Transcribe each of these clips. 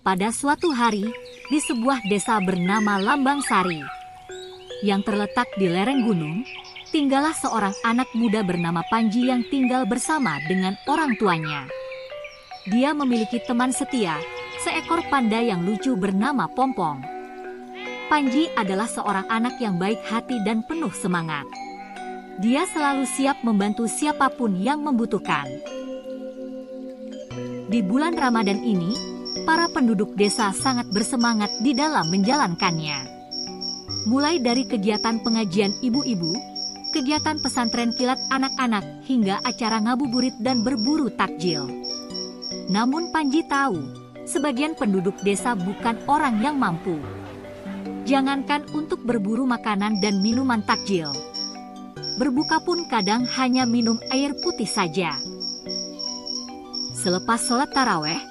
Pada suatu hari, di sebuah desa bernama Lambang Sari, yang terletak di lereng gunung, tinggallah seorang anak muda bernama Panji yang tinggal bersama dengan orang tuanya. Dia memiliki teman setia, seekor panda yang lucu bernama Pompong. Panji adalah seorang anak yang baik hati dan penuh semangat. Dia selalu siap membantu siapapun yang membutuhkan. Di bulan Ramadan ini, para penduduk desa sangat bersemangat di dalam menjalankannya. Mulai dari kegiatan pengajian ibu-ibu, kegiatan pesantren kilat anak-anak, hingga acara ngabuburit dan berburu takjil. Namun Panji tahu, sebagian penduduk desa bukan orang yang mampu. Jangankan untuk berburu makanan dan minuman takjil. Berbuka pun kadang hanya minum air putih saja. Selepas sholat taraweh,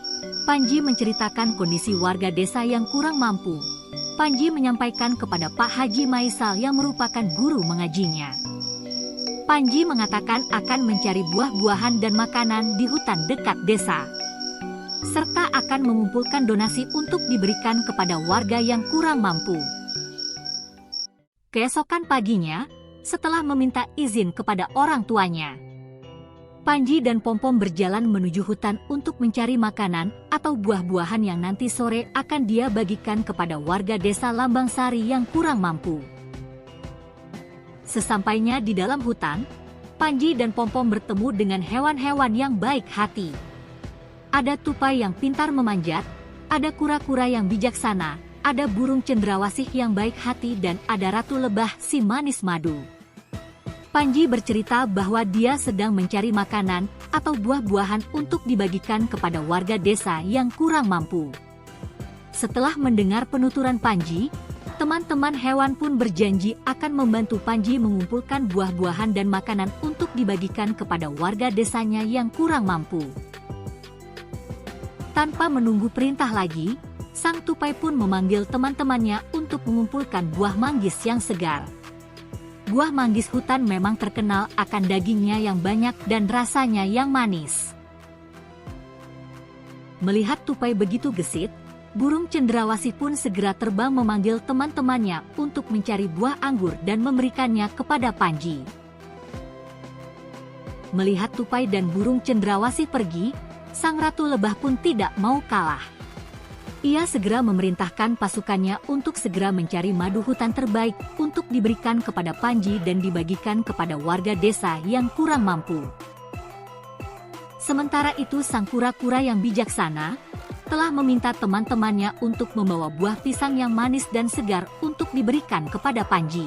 Panji menceritakan kondisi warga desa yang kurang mampu. Panji menyampaikan kepada Pak Haji Maisal yang merupakan guru mengajinya. Panji mengatakan akan mencari buah-buahan dan makanan di hutan dekat desa, serta akan mengumpulkan donasi untuk diberikan kepada warga yang kurang mampu. Keesokan paginya, setelah meminta izin kepada orang tuanya, Panji dan Pompom berjalan menuju hutan untuk mencari makanan atau buah-buahan yang nanti sore akan dia bagikan kepada warga desa Lambang Sari yang kurang mampu. Sesampainya di dalam hutan, Panji dan Pompom bertemu dengan hewan-hewan yang baik hati. Ada tupai yang pintar memanjat, ada kura-kura yang bijaksana, ada burung cendrawasih yang baik hati, dan ada ratu lebah si manis madu. Panji bercerita bahwa dia sedang mencari makanan atau buah-buahan untuk dibagikan kepada warga desa yang kurang mampu. Setelah mendengar penuturan Panji, teman-teman hewan pun berjanji akan membantu Panji mengumpulkan buah-buahan dan makanan untuk dibagikan kepada warga desanya yang kurang mampu. Tanpa menunggu perintah lagi, sang tupai pun memanggil teman-temannya untuk mengumpulkan buah manggis yang segar. Buah manggis hutan memang terkenal akan dagingnya yang banyak dan rasanya yang manis. Melihat tupai begitu gesit, burung cendrawasih pun segera terbang memanggil teman-temannya untuk mencari buah anggur dan memberikannya kepada Panji. Melihat tupai dan burung cendrawasih pergi, sang ratu lebah pun tidak mau kalah. Ia segera memerintahkan pasukannya untuk segera mencari madu hutan terbaik untuk diberikan kepada Panji dan dibagikan kepada warga desa yang kurang mampu. Sementara itu sang kura-kura yang bijaksana telah meminta teman-temannya untuk membawa buah pisang yang manis dan segar untuk diberikan kepada Panji.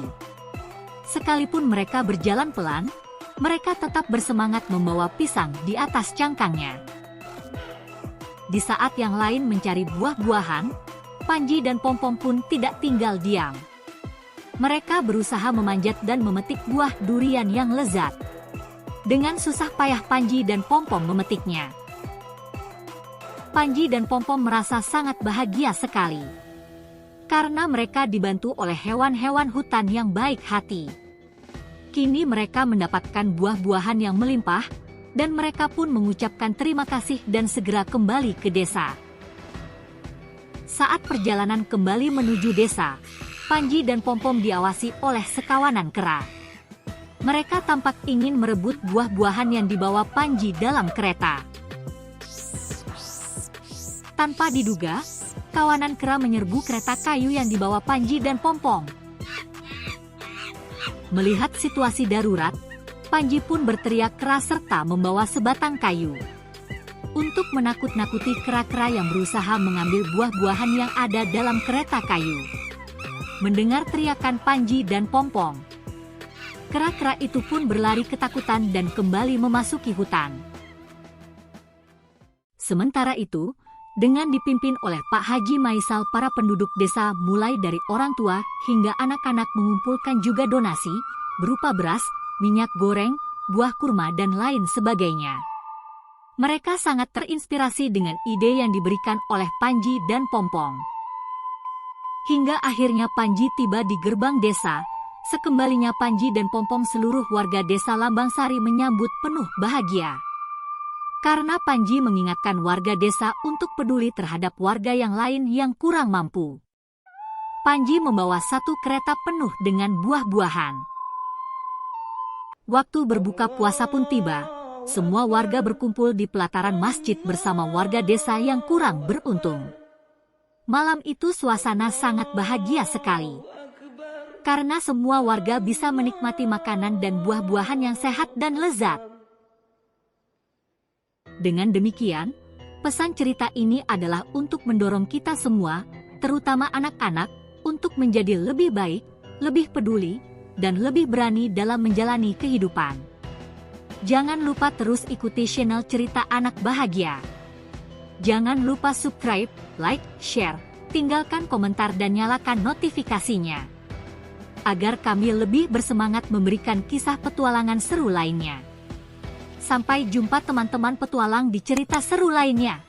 Sekalipun mereka berjalan pelan, mereka tetap bersemangat membawa pisang di atas cangkangnya. Di saat yang lain mencari buah-buahan, Panji dan Pompom pun tidak tinggal diam. Mereka berusaha memanjat dan memetik buah durian yang lezat. Dengan susah payah Panji dan Pompom memetiknya. Panji dan Pompom merasa sangat bahagia sekali, karena mereka dibantu oleh hewan-hewan hutan yang baik hati. Kini mereka mendapatkan buah-buahan yang melimpah, dan mereka pun mengucapkan terima kasih dan segera kembali ke desa. Saat perjalanan kembali menuju desa, Panji dan Pompom diawasi oleh sekawanan kera. Mereka tampak ingin merebut buah-buahan yang dibawa Panji dalam kereta. Tanpa diduga, kawanan kera menyerbu kereta kayu yang dibawa Panji dan Pompom. Melihat situasi darurat, Panji pun berteriak keras serta membawa sebatang kayu untuk menakut-nakuti kera-kera yang berusaha mengambil buah-buahan yang ada dalam kereta kayu. Mendengar teriakan Panji dan Pompom, kera-kera itu pun berlari ketakutan dan kembali memasuki hutan. Sementara itu, dengan dipimpin oleh Pak Haji Maisal, para penduduk desa mulai dari orang tua hingga anak-anak mengumpulkan juga donasi berupa beras, minyak goreng, buah kurma, dan lain sebagainya. Mereka sangat terinspirasi dengan ide yang diberikan oleh Panji dan Pompom. Hingga akhirnya Panji tiba di gerbang desa. Sekembalinya Panji dan Pompom, seluruh warga desa Lambang Sari menyambut penuh bahagia. Karena Panji mengingatkan warga desa untuk peduli terhadap warga yang lain yang kurang mampu. Panji membawa satu kereta penuh dengan buah-buahan. Waktu berbuka puasa pun tiba. Semua warga berkumpul di pelataran masjid bersama warga desa yang kurang beruntung. Malam itu suasana sangat bahagia sekali. Karena semua warga bisa menikmati makanan dan buah-buahan yang sehat dan lezat. Dengan demikian, pesan cerita ini adalah untuk mendorong kita semua, terutama anak-anak, untuk menjadi lebih baik, lebih peduli, dan lebih berani dalam menjalani kehidupan. Jangan lupa terus ikuti channel Cerita Anak Bahagia. Jangan lupa subscribe, like, share, tinggalkan komentar dan nyalakan notifikasinya. Agar kami lebih bersemangat memberikan kisah petualangan seru lainnya. Sampai jumpa teman-teman petualang di cerita seru lainnya.